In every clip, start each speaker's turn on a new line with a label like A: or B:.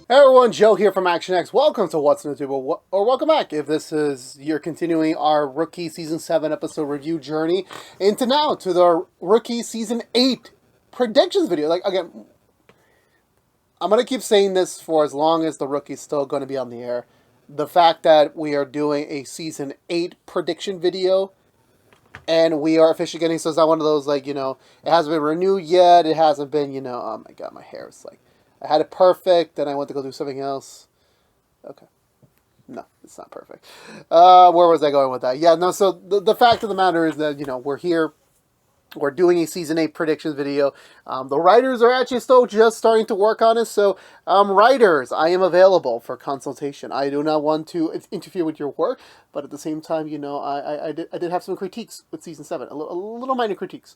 A: Hey everyone, Joe here from ActionX. Welcome to What's New Tube, or welcome back if this is you're continuing our Rookie Season 7 episode review journey into now to the Rookie Season 8 predictions video. Like, again, I'm going to keep saying this for as long as the Rookie's still going to be on the air. The fact that we are doing a Season 8 prediction video and we are officially getting, so it's not one of those, like, it hasn't been renewed yet, it hasn't been, oh my god, my hair is like, I had it perfect, then I went to go do something else. Okay. No, it's not perfect. Where was I going with that? Yeah, no, so the fact of the matter is that, we're here. We're doing a Season 8 predictions video. The writers are actually still just starting to work on it, so writers, I am available for consultation. I do not want to interfere with your work, but at the same time, I did have some critiques with Season 7, a little minor critiques.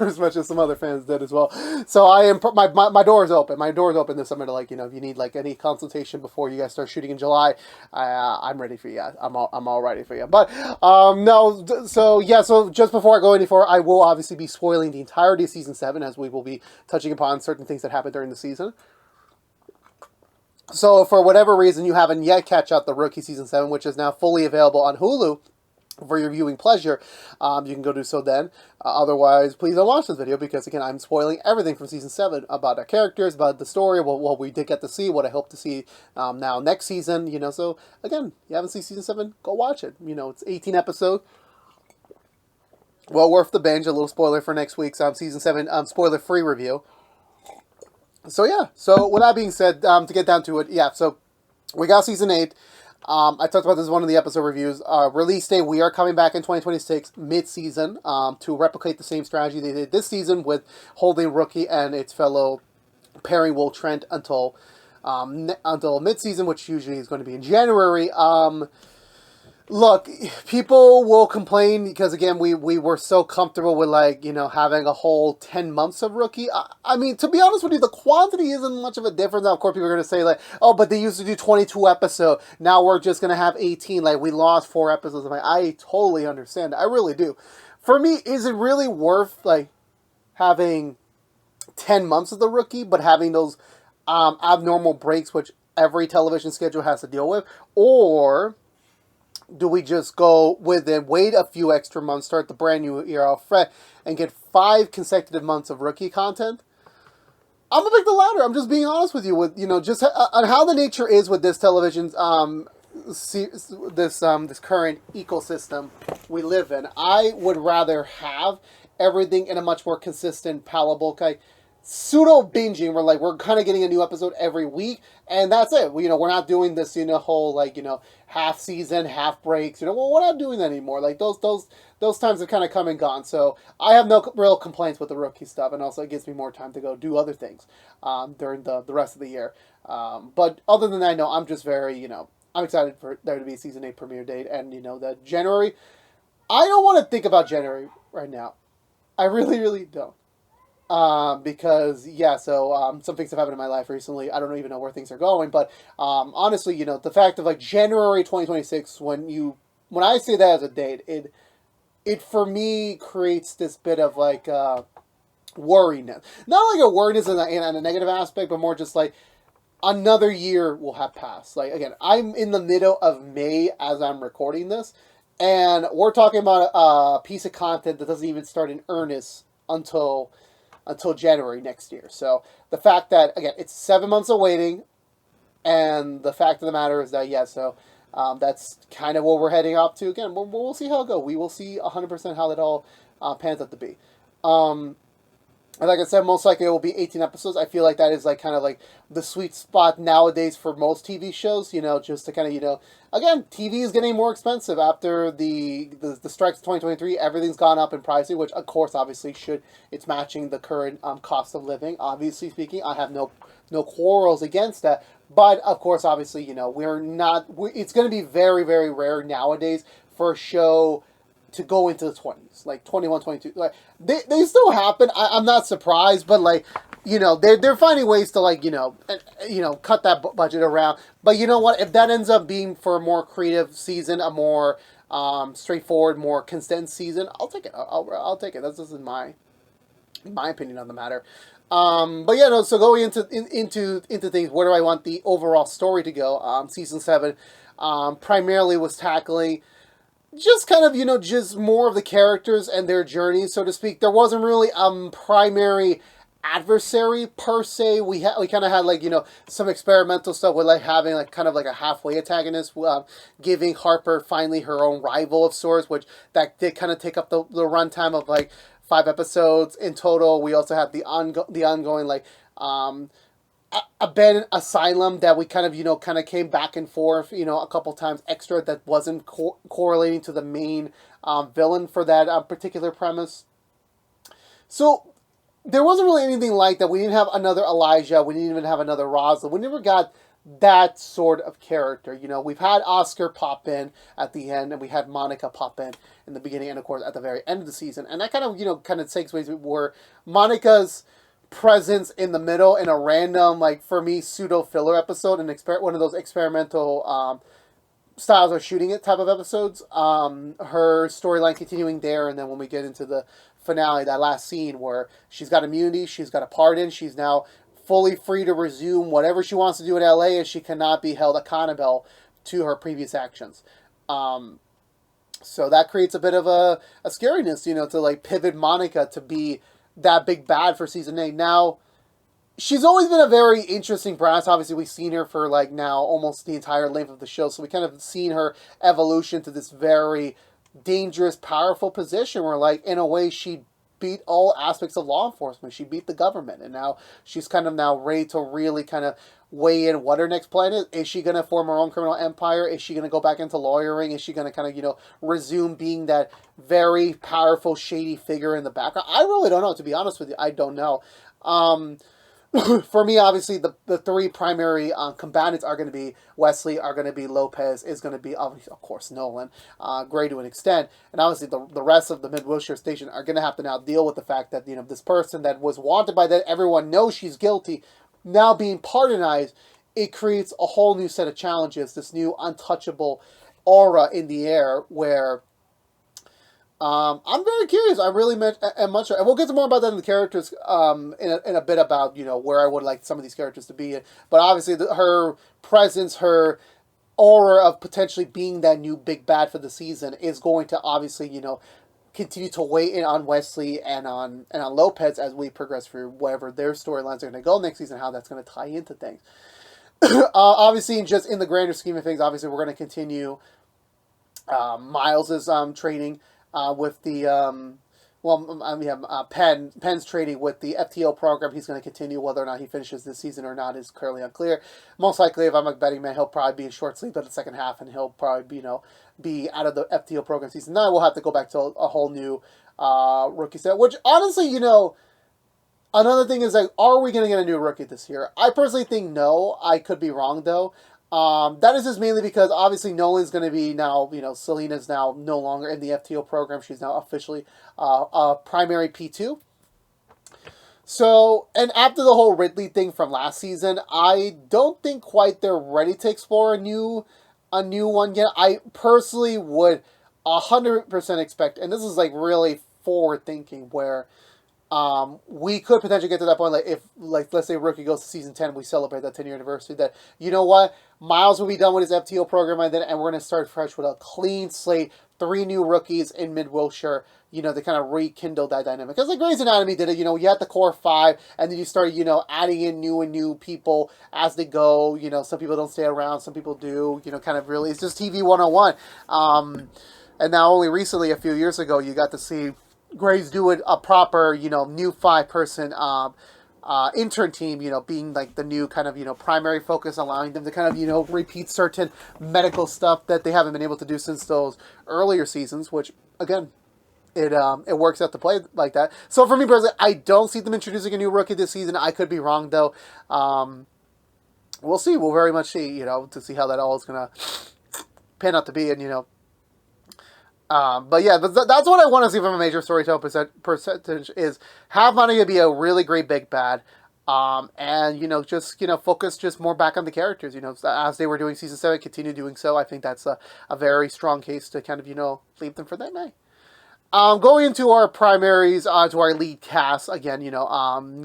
A: As much as some other fans did as well. So I am my door is open. My door is open this summer to, like, if you need like any consultation before you guys start shooting in July, I'm ready for you. I'm all ready for you. But no, so yeah, so just before I go any further, I will obviously be spoiling the entirety of Season 7 as we will be touching upon certain things that happened during the season. So for whatever reason you haven't yet catch up the Rookie Season 7, which is now fully available on Hulu for your viewing pleasure, you can go do so then. Otherwise, please don't watch this video because, again, I'm spoiling everything from Season 7 about our characters, about the story, what we did get to see, what I hope to see now next season, So, again, you haven't seen Season 7, go watch it. It's 18 episodes. Well worth the binge. A little spoiler for next week's Season 7 spoiler-free review. So, yeah. So, with that being said, to get down to it, yeah, so we got Season 8. I talked about this in one of the episode reviews. Release date, we are coming back in 2026, mid-season, to replicate the same strategy they did this season with holding Rookie and its fellow pairing Will Trent until mid-season, which usually is going to be in January. Look, people will complain because, again, we were so comfortable with, like, having a whole 10 months of Rookie. I mean, to be honest with you, the quantity isn't much of a difference. Now, of course, people are going to say, like, oh, but they used to do 22 episodes. Now we're just going to have 18. Like, we lost 4 episodes. I totally understand. I really do. For me, is it really worth, like, having 10 months of the Rookie, but having those abnormal breaks, which every television schedule has to deal with? Or do we just go with it, wait a few extra months, start the brand new year off fresh, and get 5 consecutive months of Rookie content? I'm gonna pick the latter. I'm just being honest with you, with just on how the nature is with this television's this current ecosystem we live in. I would rather have everything in a much more consistent, palatable kind. Pseudo binging, where, like, we're kind of getting a new episode every week, and that's it. We're not doing this, whole, like, half season, half breaks. Well, we're not doing that anymore. Like, those times have kind of come and gone. So I have no real complaints with the Rookie stuff, and also it gives me more time to go do other things during the rest of the year. But other than that, no, I'm just very, I'm excited for there to be a Season 8 premiere date, and that January. I don't want to think about January right now. I really, really don't. Because, yeah, so, some things have happened in my life recently. I don't even know where things are going, but, honestly, the fact of, like, January 2026, when I say that as a date, it for me creates this bit of, like, worriness. Not like a worriness in a negative aspect, but more just like another year will have passed. Like, again, I'm in the middle of May as I'm recording this, and we're talking about a piece of content that doesn't even start in earnest until January next year. So the fact that, again, it's 7 months of waiting, and the fact of the matter is that, yeah, so that's kind of what we're heading up to. Again, we'll see how it goes. We will see 100% how that all pans out to be. And like I said, most likely it will be 18 episodes. I feel like that is, like, kind of like the sweet spot nowadays for most TV shows, just to kind of, again, TV is getting more expensive after the strikes of 2023. Everything's gone up in pricing, which, of course, obviously it's matching the current cost of living. Obviously speaking, I have no quarrels against that. But, of course, obviously, it's going to be very, very rare nowadays for a show to go into the 20s, like 21, 22. Like, they still happen. I'm not surprised, but, like, they're finding ways to, like, cut that budget around. But you know what? If that ends up being for a more creative season, a more straightforward, more condensed season, I'll take it. I'll take it. That's just my in my opinion on the matter. But yeah, no. So going into things, where do I want the overall story to go? Season 7 primarily was tackling just kind of just more of the characters and their journeys, so to speak. There wasn't really primary adversary per se. We kind of had like some experimental stuff with like having like kind of like a halfway antagonist, giving Harper finally her own rival of sorts, which that did kind of take up the runtime of like 5 episodes in total. We also had the ongoing like abandoned asylum that we kind of kind of came back and forth a couple times extra, that wasn't correlating to the main villain for that particular premise. So there wasn't really anything like that. We didn't have another Elijah. We didn't even have another Rosalind. We never got that sort of character. We've had Oscar pop in at the end, and we had Monica pop in the beginning, and of course at the very end of the season. And that kind of kind of segues where Monica's presence in the middle in a random, like for me, pseudo filler episode, one of those experimental styles of shooting it type of episodes. Her storyline continuing there, and then when we get into the finale, that last scene where she's got immunity, she's got a pardon, she's now fully free to resume whatever she wants to do in LA, and she cannot be held accountable to her previous actions. So that creates a bit of a scariness, to like pivot Monica to be that big bad for season 8. Now, she's always been a very interesting brass. Obviously, we've seen her for like now almost the entire length of the show, so we kind of seen her evolution to this very dangerous, powerful position where, like, in a way, she beat all aspects of law enforcement. She beat the government, and now she's kind of now ready to really kind of weigh in what her next plan is. Is she going to form her own criminal empire? Is she going to go back into lawyering? Is she going to kind of, resume being that very powerful, shady figure in the background? I really don't know, to be honest with you. I don't know. For me, obviously, the three primary combatants are going to be Wesley, are going to be Lopez, is going to be, of course, Nolan, Gray to an extent. And obviously, the rest of the Mid-Wilshire Station are going to have to now deal with the fact that, this person that was wanted by that everyone knows she's guilty, now being pardonized, it creates a whole new set of challenges, this new untouchable aura in the air where I'm very curious. I really am much, and we'll get to more about that in the characters in a bit about where I would like some of these characters to be. But obviously, her presence, her aura of potentially being that new big bad for the season is going to obviously continue to weigh in on Wesley and on Lopez as we progress through whatever their storylines are going to go next season, how that's going to tie into things. Obviously, just in the grander scheme of things, obviously we're going to continue Miles's training with the Penn's trading with the FTO program. He's going to continue. Whether or not he finishes this season or not is currently unclear. Most likely, if I'm a betting man, he'll probably be in short sleep at the second half, and he'll probably be out of the FTO program season 9. We'll have to go back to a whole new rookie set. Which honestly, another thing is, like, are we going to get a new rookie this year? I personally think no. I could be wrong though. That is just mainly because obviously Nolan's going to be now, Selena's now no longer in the FTO program. She's now officially a primary P2. So, and after the whole Ridley thing from last season, I don't think quite they're ready to explore a new one yet. I personally would 100% expect, and this is like really forward thinking, where we could potentially get to that point, like if, like, let's say Rookie goes to season 10, we celebrate that 10-year anniversary, that, what, Miles will be done with his FTO program, and we're going to start fresh with a clean slate, 3 new rookies in Mid-Wilshire, to kind of rekindle that dynamic. Because like Grey's Anatomy did it, you had the core 5, and then you start, adding in new people as they go. Some people don't stay around, some people do, kind of really, it's just TV 101. And now only recently, a few years ago, you got to see Grey's doing a proper, new 5-person intern team, being like the new kind of, primary focus, allowing them to kind of, repeat certain medical stuff that they haven't been able to do since those earlier seasons, which, again, it works out to play like that. So for me personally, I don't see them introducing a new rookie this season. I could be wrong, though. We'll see. We'll very much see, to see how that all is going to pan out to be, and, but yeah, that's what I want to see from a major storytelling percentage, is have Monica be a really great big bad, and, just, focus just more back on the characters, as they were doing season 7, continue doing so. I think that's a very strong case to kind of, leave them for that night. Going into our primaries, to our lead cast again,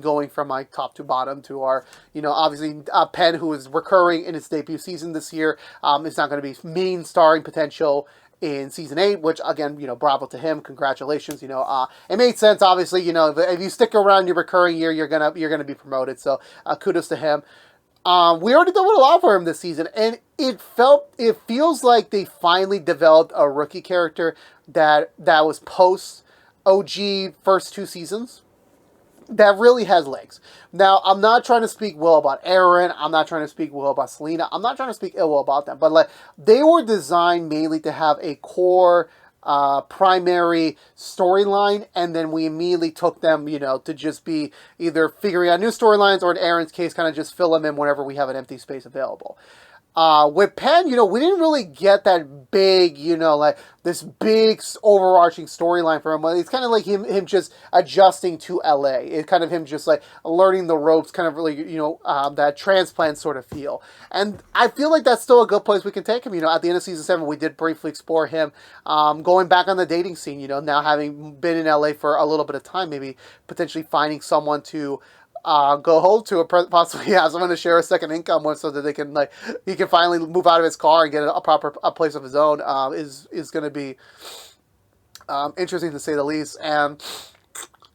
A: going from like top to bottom to our, obviously Penn, who is recurring in its debut season this year, is not going to be main starring potential in season 8, which again, bravo to him, congratulations. It made sense. Obviously, if you stick around your recurring year, you're gonna be promoted. So kudos to him. We already did a lot for him this season, and it feels like they finally developed a rookie character that was post OG first 2 seasons that really has legs. Now, I'm not trying to speak well about Aaron. I'm not trying to speak well about Selena. I'm not trying to speak ill about them, but like they were designed mainly to have a core primary storyline, and then we immediately took them, to just be either figuring out new storylines or in Aaron's case, kind of just fill them in whenever we have an empty space available. With Penn, we didn't really get that big, like this big overarching storyline for him. It's kind of like him just adjusting to LA. It's kind of him just like learning the ropes, kind of really, that transplant sort of feel. And I feel like that's still a good place we can take him. At the end of season 7, we did briefly explore him going back on the dating scene, now having been in LA for a little bit of time, maybe potentially finding someone to go home to, or possibly have someone to share a second income with, so that they can he can finally move out of his car and get a place of his own. Is going to be interesting to say the least, and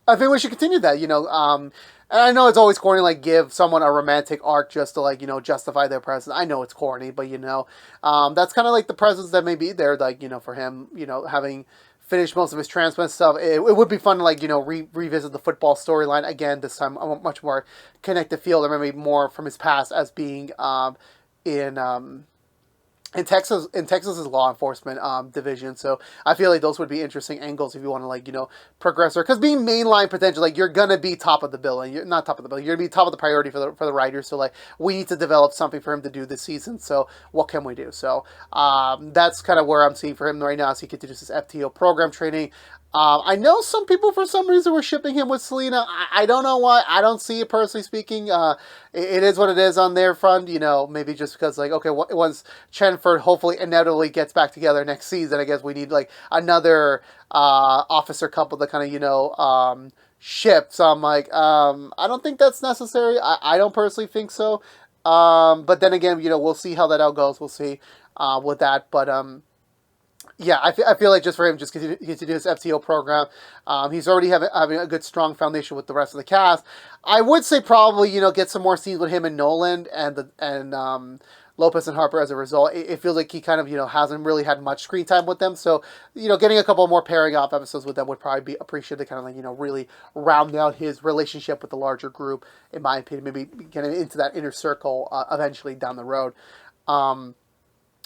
A: I think we should continue that. And I know it's always corny, like give someone a romantic arc just to justify their presence. I know it's corny, but that's kind of like the presence that may be there, for him, having finished most of his transplant stuff. It would be fun to revisit the football storyline again. This time, a much more connected feel, or maybe more from his past as being in Texas's law enforcement division. So I feel like those would be interesting angles if you want to progress her, because being mainline potential, you're gonna be top of the bill, and you're not top of the bill, you're gonna be top of the priority for the writers. So we need to develop something for him to do this season. So what can we do? So that's kind of where I'm seeing for him right now as he continues his FTO program training. I know some people, for some reason, were shipping him with Selena. I don't know why. I don't see it, personally speaking. It is what it is on their front. Maybe just because, okay, once Chenford hopefully inevitably gets back together next season, I guess we need, another officer couple to kind of, ship. So I'm I don't think that's necessary. I don't personally think so. But then again, we'll see how that all goes. We'll see with that. But, yeah, I feel like just for him, just continue his FTO program. He's already having a good, strong foundation with the rest of the cast. I would say probably, get some more scenes with him and Nolan and Lopez and Harper as a result. It feels like he kind of, hasn't really had much screen time with them. So, getting a couple more pairing off episodes with them would probably be appreciated to kind of, really round out his relationship with the larger group, in my opinion. Maybe getting into that inner circle eventually down the road.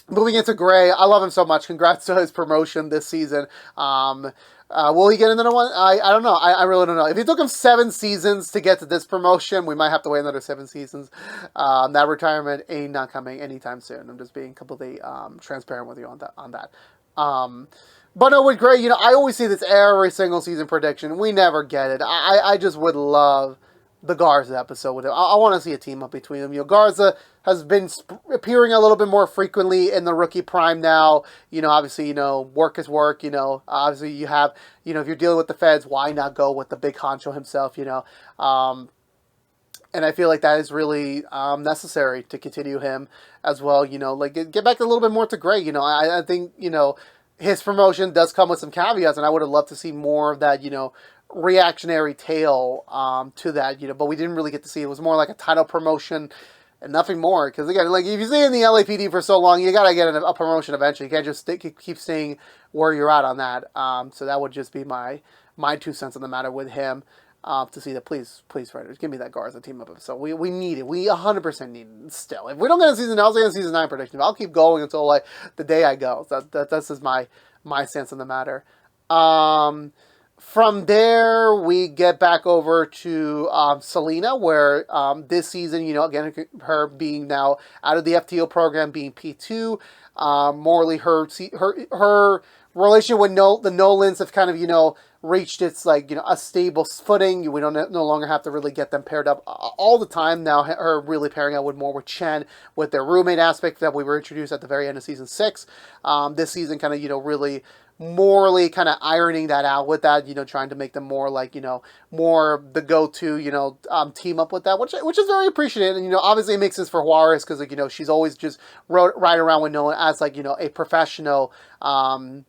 A: Moving into Gray, I love him so much. Congrats to his promotion this season. Will he get another one? I don't know. I really don't know. If it took him 7 seasons to get to this promotion, we might have to wait another 7 seasons. That retirement ain't not coming anytime soon. I'm just being completely transparent with you on that. But no, with Gray, I always see this every single season prediction. We never get it. I just would love the Garza episode with him. I want to see a team up between them. Garza has been appearing a little bit more frequently in the rookie prime now. Obviously, work is work. Obviously you have, if you're dealing with the feds, why not go with the big honcho himself? And I feel like that is really necessary to continue him as well. Get back a little bit more to Gray. I think his promotion does come with some caveats, and I would have loved to see more of that. Reactionary tale to that, but we didn't really get to see. It was more like a title promotion and nothing more, because again, if you stay in the LAPD for so long, you gotta get a promotion eventually. You can't just keep staying where you're at on that. So that would just be my 2 cents on the matter with him, to see that. Please writers, give me that Garza team up. So we need it. We 100% need it still. If we don't get a season, I'll say a season 9 prediction. I'll keep going until the day I go. That's just my stance on the matter. From there, we get back over to Selena, where this season, again, her being now out of the FTO program, being P2, morally her relationship with the Nolans have kind of, reached its, a stable footing. We don't no longer have to really get them paired up all the time. Now, her really pairing up with Chen, with their roommate aspect that we were introduced at the very end of season 6. This season kind of, really morally kind of ironing that out with that, trying to make them more like, more the go-to, team up with that, which is very appreciated. And, obviously it makes sense for Juarez because, like, she's always just riding around with Nolan as, like, a professional, TO,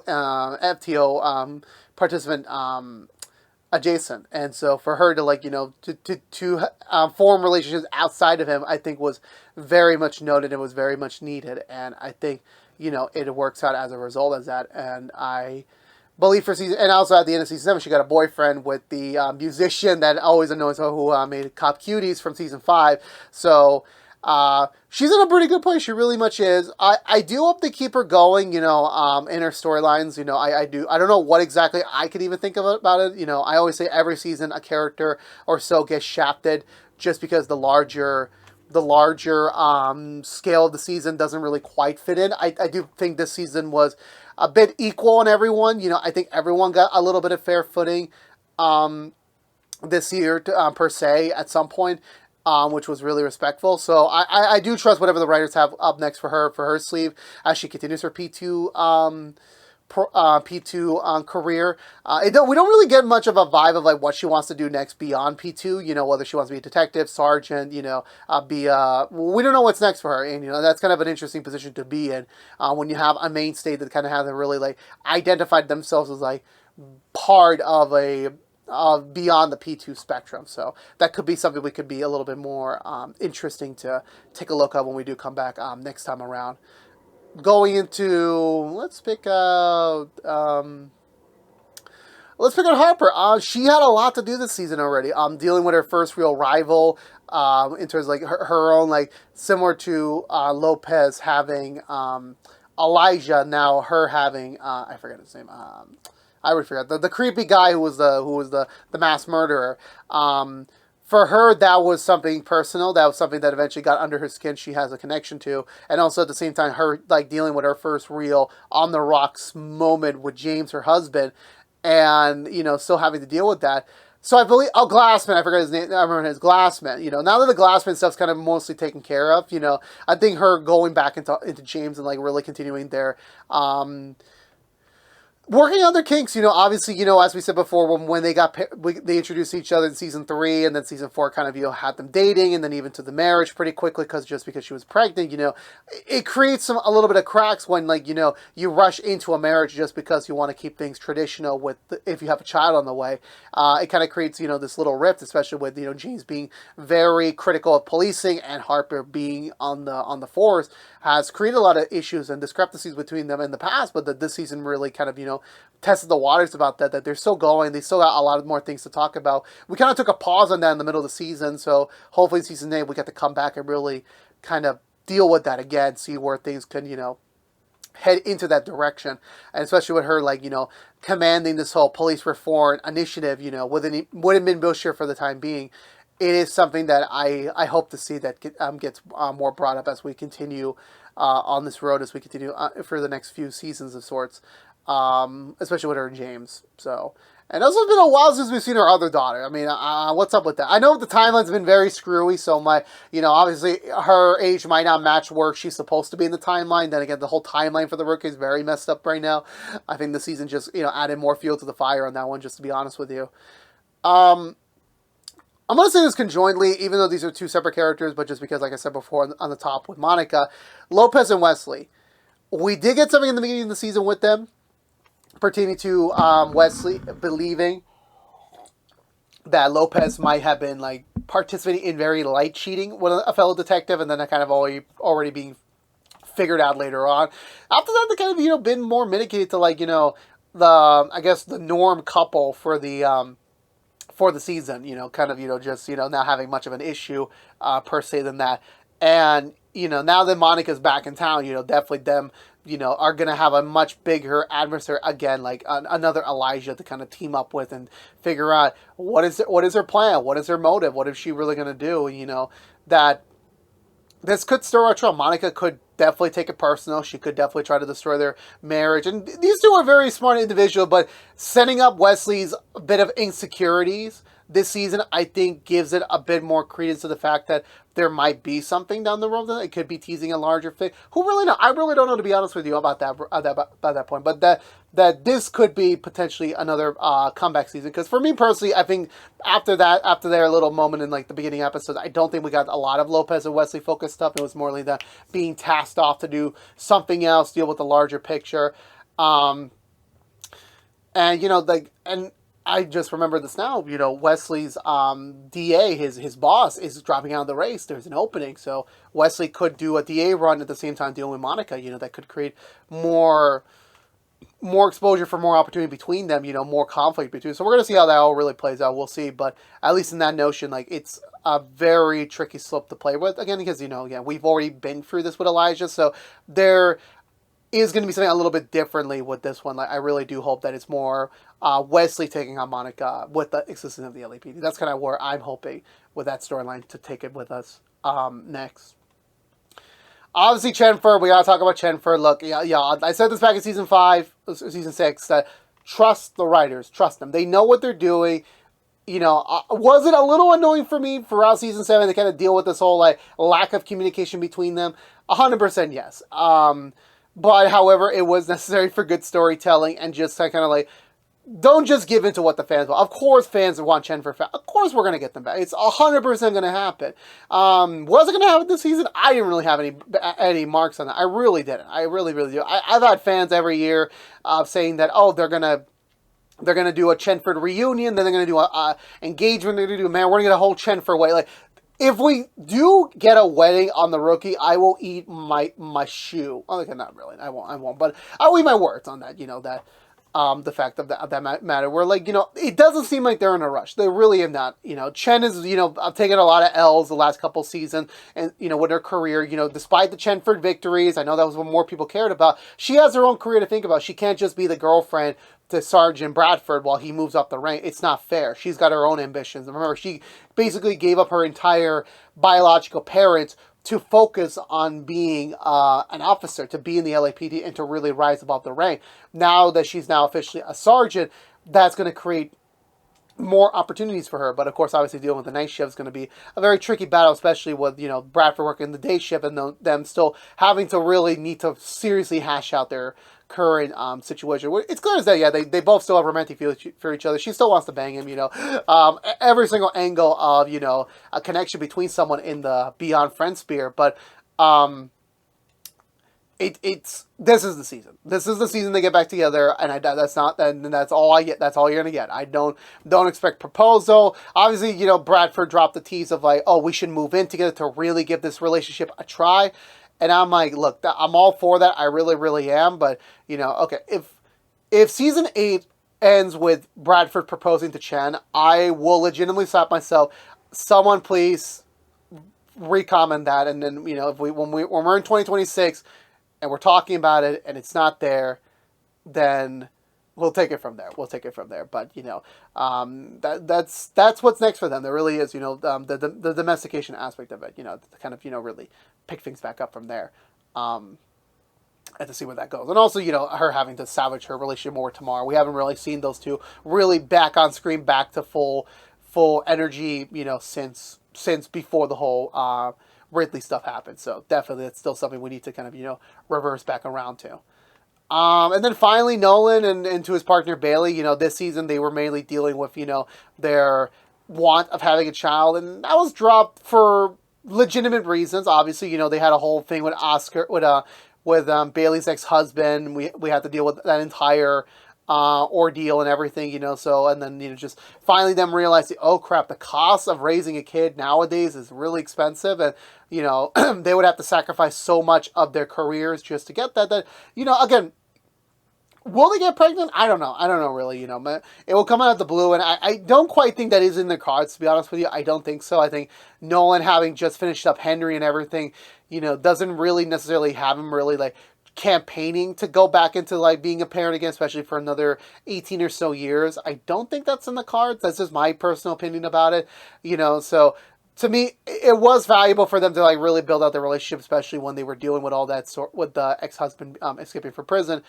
A: FTO, participant, adjacent. And so for her to, like, to form relationships outside of him, I think was very much noted and was very much needed. And I think, it works out as a result of that. And I believe for season, and also at the end of season 7, she got a boyfriend with the musician that always annoys her, who made Cop Cuties from season 5. So she's in a pretty good place. She really much is. I do hope they keep her going, in her storylines. I do. I don't know what exactly I could even think of about it. I always say every season a character or so gets shafted just because the larger scale of the season doesn't really quite fit in. I do think this season was a bit equal on everyone. I think everyone got a little bit of fair footing this year, per se, at some point, which was really respectful. So I do trust whatever the writers have up next for her sleeve as she continues her P2 career. We don't really get much of a vibe of like what she wants to do next beyond P2, whether she wants to be a detective, sergeant, we don't know what's next for her. And, that's kind of an interesting position to be in when you have a mainstay that kind of hasn't really like identified themselves as like part of a beyond the P2 spectrum. So that could be something we could be a little bit more interesting to take a look at when we do come back next time around. Going into, let's pick out Harper. She had a lot to do this season already. Dealing with her first real rival, in terms of like her own, like similar to Lopez having Elijah. Now her having I forget his name. I would forget the creepy guy who was the mass murderer. For her, that was something personal. That was something that eventually got under her skin. She has a connection to. And also at the same time, her like dealing with her first real on the rocks moment with James, her husband, and, still having to deal with that. So I believe, Glassman, I forgot his name, I remember his Glassman, now that the Glassman stuff's kind of mostly taken care of, I think her going back into James and like really continuing their, working on their kinks, obviously, as we said before, when they they introduced each other in season 3, and then season 4 kind of, had them dating, and then even to the marriage pretty quickly, because she was pregnant, it creates a little bit of cracks when, like, you rush into a marriage just because you want to keep things traditional if you have a child on the way. It kind of creates, this little rift, especially with, James being very critical of policing and Harper being on the force, has created a lot of issues and discrepancies between them in the past, but that this season really kind of, tested the waters about that they're still going. They still got a lot of more things to talk about. We kind of took a pause on that in the middle of the season, so hopefully season 8 we get to come back and really kind of deal with that again, see where things can, head into that direction. And especially with her, like, commanding this whole police reform initiative, within Bushire for the time being. It is something that I hope to see that gets more brought up as we continue on this road, as we continue for the next few seasons of sorts, especially with her and James. So, and also it's been a while since we've seen her other daughter. I mean, what's up with that? I know the timeline's been very screwy, so obviously her age might not match where she's supposed to be in the timeline. Then again, the whole timeline for the rookie is very messed up right now. I think the season just, added more fuel to the fire on that one, just to be honest with you. I'm going to say this conjointly, even though these are two separate characters, but just because, like I said before, on the top with Monica, Lopez and Wesley. We did get something in the beginning of the season with them, pertaining to Wesley believing that Lopez might have been, like, participating in very light cheating with a fellow detective, and then that kind of already being figured out later on. After that, they kind of, been more mitigated to, like, the norm couple for the season, kind of, just, not having much of an issue, per se, than that. And, now that Monica's back in town, definitely them, are going to have a much bigger adversary again, like another Elijah to kind of team up with and figure out what is her plan? What is her motive? What is she really going to do? That this could stir a trouble. Monica could definitely take it personal. She could definitely try to destroy their marriage. And these two are very smart individuals, but setting up Wesley's bit of insecurities this season, I think, gives it a bit more credence to the fact that there might be something down the road that it could be teasing a larger thing. Who really know? I really don't know, to be honest with you, about that point. But that this could be potentially another comeback season. Because for me personally, I think after their little moment in like the beginning episodes, I don't think we got a lot of Lopez and Wesley focused stuff. It was more like that being tasked off to do something else, deal with the larger picture. And I just remember this now. Wesley's DA, his boss, is dropping out of the race. There's an opening, so Wesley could do a DA run at the same time dealing with Monica. That could create more exposure for more opportunity between them. More conflict between. So we're gonna see how that all really plays out. We'll see, but at least in that notion, like it's a very tricky slope to play with. Again, because we've already been through this with Elijah, so there is going to be something a little bit differently with this one. Like I really do hope that it's more Wesley taking on Monica with the existence of the LAPD. That's kind of where I'm hoping with that storyline to take it with us next. Obviously, Chenford. We got to talk about Chenford. Look, I said this back in season 6, that trust the writers. Trust them. They know what they're doing. Was it a little annoying for me throughout season 7 to kind of deal with this whole like lack of communication between them? 100% yes. But, however, it was necessary for good storytelling and just kind of like, don't just give in to what the fans want. Of course, fans want Chenford. Of course, we're going to get them back. It's 100% going to happen. Was it going to happen this season? I didn't really have any marks on that. I really didn't. I really, really do. I've had fans every year saying that, they're going to do a Chenford reunion, then they're going to do a engagement, they're going to do, man, we're going to get a whole Chenford way. Like, if we do get a wedding on the rookie, I will eat my shoe. Okay, not really. I won't. But I will eat my words on that. The fact of that matter. Where it doesn't seem like they're in a rush. They really are not. Chen is taking a lot of L's the last couple seasons, and with her career. Despite the Chenford victories, I know that was what more people cared about. She has her own career to think about. She can't just be the girlfriend to Sergeant Bradford while he moves up the rank. It's not fair. She's got her own ambitions. Remember, she basically gave up her entire biological parents to focus on being an officer, to be in the LAPD, and to really rise above the rank. Now that she's now officially a sergeant, that's going to create more opportunities for her. But of course, obviously dealing with the night shift is going to be a very tricky battle, especially with Bradford working the day shift and them still having to really need to seriously hash out their current situation. It's clear as that, they both still have romantic feelings for each other. She still wants to bang him, every single angle of, a connection between someone in the Beyond Friends sphere. But this is the season. This is the season they get back together, and that's all I get. That's all you're gonna get. I don't expect proposal. Obviously, Bradford dropped the tease of like, we should move in together to really give this relationship a try. And I'm like, look, I'm all for that. I really, really am. But, okay, if season 8 ends with Bradford proposing to Chen, I will legitimately slap myself. Someone please recomment that. And then, if when we're in 2026 and we're talking about it and it's not there, then we'll take it from there. But, that's what's next for them. There really is, the domestication aspect of it, to kind of, really pick things back up from there. And to see where that goes. And also, her having to salvage her relationship more tomorrow. We haven't really seen those two really back on screen, back to full energy, since before the whole Ridley stuff happened. So definitely that's still something we need to kind of, reverse back around to. And then finally, Nolan and to his partner Bailey, this season they were mainly dealing with, their want of having a child. And that was dropped for legitimate reasons. Obviously, they had a whole thing with Oscar, with Bailey's ex-husband. We had to deal with that entire ordeal and everything, so, and then, just finally them realizing, oh crap, the cost of raising a kid nowadays is really expensive, and, they would have to sacrifice so much of their careers just to get that, again, will they get pregnant? I don't know really, it will come out of the blue, and I don't quite think that is in the cards, to be honest with you. I don't think so. I think Nolan, having just finished up Henry and everything, doesn't really necessarily have him really, like, campaigning to go back into like being a parent again, especially for another 18 or so years. I don't think that's in the cards. That's just my personal opinion about it, so to me it was valuable for them to like really build out their relationship, especially when they were dealing with all that with the ex-husband escaping from prison.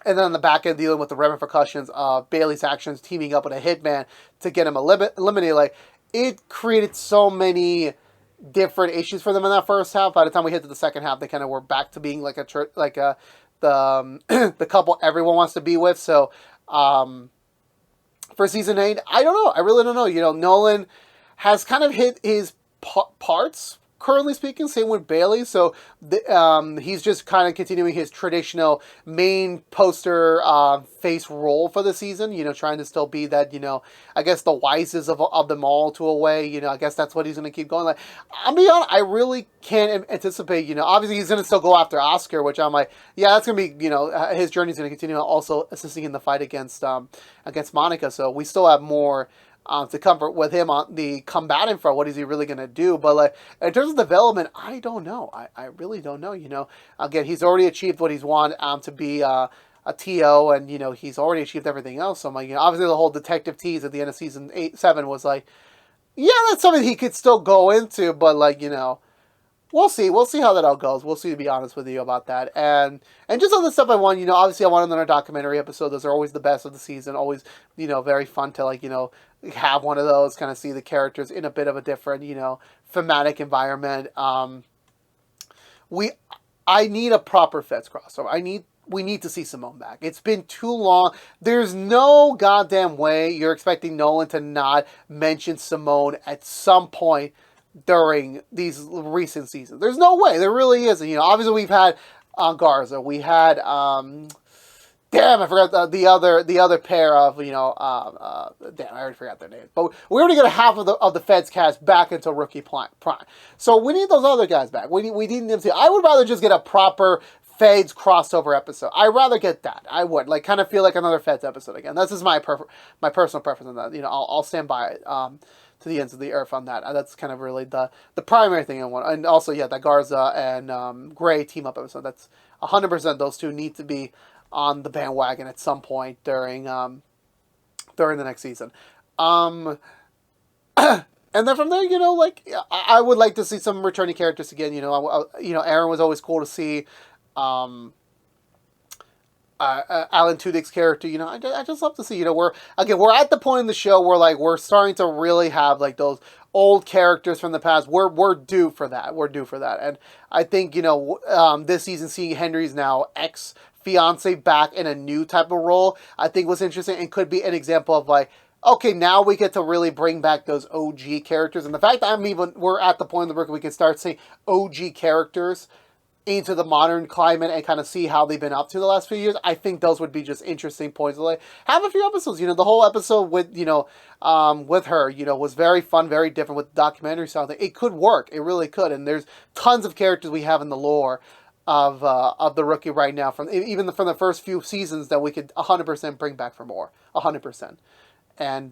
A: And then on the back end, dealing with the repercussions of Bailey's actions, teaming up with a hitman to get him eliminated. Like, it created so many different issues for them in that first half. By the time we hit to the second half, they kind of were back to being like the the couple everyone wants to be with. So for season 8, I don't know. I really don't know. You know, Nolan has kind of hit his parts, currently speaking, same with Bailey. So he's just kind of continuing his traditional main poster face role for the season, you know, trying to still be that, you know, I guess the wisest of them all to a way, you know, I guess that's what he's going to keep going. Like, I'll be honest, I really can't anticipate, you know, obviously he's going to still go after Oscar, which I'm like, yeah, that's going to be, you know, his journey's going to continue, also assisting in the fight against Monica. So we still have more to comfort with him on the combatant front. What is he really going to do? But like, in terms of development, I don't know. I really don't know. You know, again, he's already achieved what he's wanted to be a TO, and you know, he's already achieved everything else. So I'm like, you know, obviously the whole detective tease at the end of season 7 was like, yeah, that's something he could still go into, but like, you know, we'll see. We'll see how that all goes. We'll see, to be honest with you about that. And just on the stuff I want, you know, obviously I want another documentary episode. Those are always the best of the season. Always, you know, very fun to, like, you know, have one of those, kind of see the characters in a bit of a different, you know, thematic environment. I need a proper Feds crossover. We need to see Simone back. It's been too long. There's no goddamn way you're expecting Nolan to not mention Simone at some point during these recent seasons. There's no way. There really isn't. You know, obviously we've had Garza. We had damn, I forgot the other pair of, you know, damn, I already forgot their names. But we already got half of the Feds cast back into Rookie Prime. So we need those other guys back. We need them to. I would rather just get a proper Feds crossover episode. I'd rather get that. I would, like, kind of feel like another Feds episode again. That's just my personal preference on that. You know, I'll stand by it to the ends of the earth on that. That's kind of really the primary thing I want. And also, yeah, that Garza and Gray team up episode. That's 100%. Those two need to be on the bandwagon at some point during the next season. And then from there, you know, like, I would like to see some returning characters again. You know, Aaron was always cool to see. Alan Tudyk's character, you know, I just love to see, you know, we're at the point in the show where, like, we're starting to really have, like, those old characters from the past. We're due for that. And I think, you know, this season, seeing Henry's now ex-fiance back in a new type of role, I think was interesting, and could be an example of, like, okay, now we get to really bring back those OG characters. And the fact that we're at the point in the book where we can start seeing OG characters into the modern climate and kind of see how they've been up to the last few years, I think those would be just interesting points. Like, have a few episodes, you know, the whole episode with, you know, with her, you know, was very fun, very different with the documentary style thing. It could work. It really could. And there's tons of characters we have in the lore of the Rookie right now, from the first few seasons, that we could 100% bring back for more. 100%. And,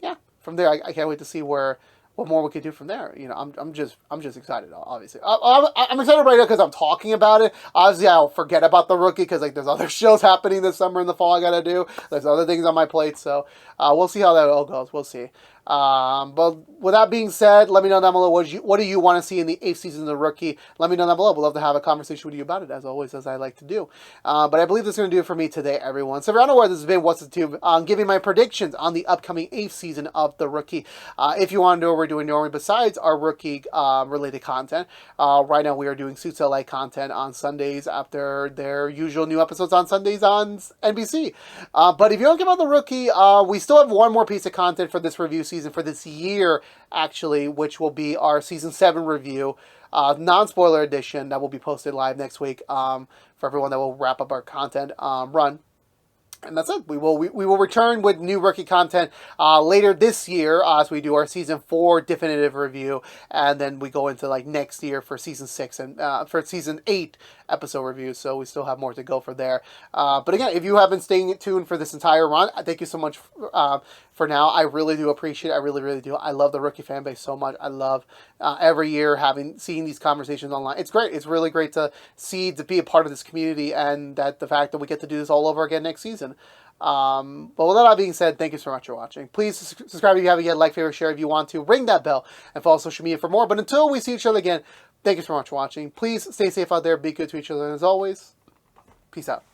A: yeah, from there, I can't wait to see what more we could do from there. You know, I'm just excited, obviously. I'm excited right now because I'm talking about it. Obviously, I'll forget about the Rookie because, like, there's other shows happening this summer and the fall I gotta do. There's other things on my plate, so we'll see how that all goes. We'll see. But with that being said, let me know down below what do you want to see in the 8th season of The Rookie. Let me know down below. We'd love to have a conversation with you about it, as always, as I like to do. But I believe that's going to do it for me today, everyone. So if you're unaware, this has been What's the Tube, giving my predictions on the upcoming 8th season of The Rookie. If you want to know what we're doing normally besides our Rookie related content, right now we are doing Suits LA content on Sundays after their usual new episodes on Sundays on NBC. But if you don't care about The Rookie, we still have one more piece of content for this review season, for this year, actually, which will be our season 7 review, non-spoiler edition, that will be posted live next week for everyone that will wrap up our content run. And that's it. We will return with new Rookie content later this year as we do our season 4 definitive review, and then we go into, like, next year for season 6 and for season 8 episode reviews. So we still have more to go for there. But again, if you have been staying tuned for this entire run, thank you so much for now. I really do appreciate it. I really, really do. I love the Rookie fan base so much. I love every year seeing these conversations online. It's great. It's really great to be a part of this community, and that the fact that we get to do this all over again next season. But with that all being said, thank you so much for watching. Please subscribe if you haven't yet, like, favorite, share if you want to, ring that bell, and follow social media for more. But until we see each other again, thank you so much for watching. Please stay safe out there, be good to each other, and as always, peace out.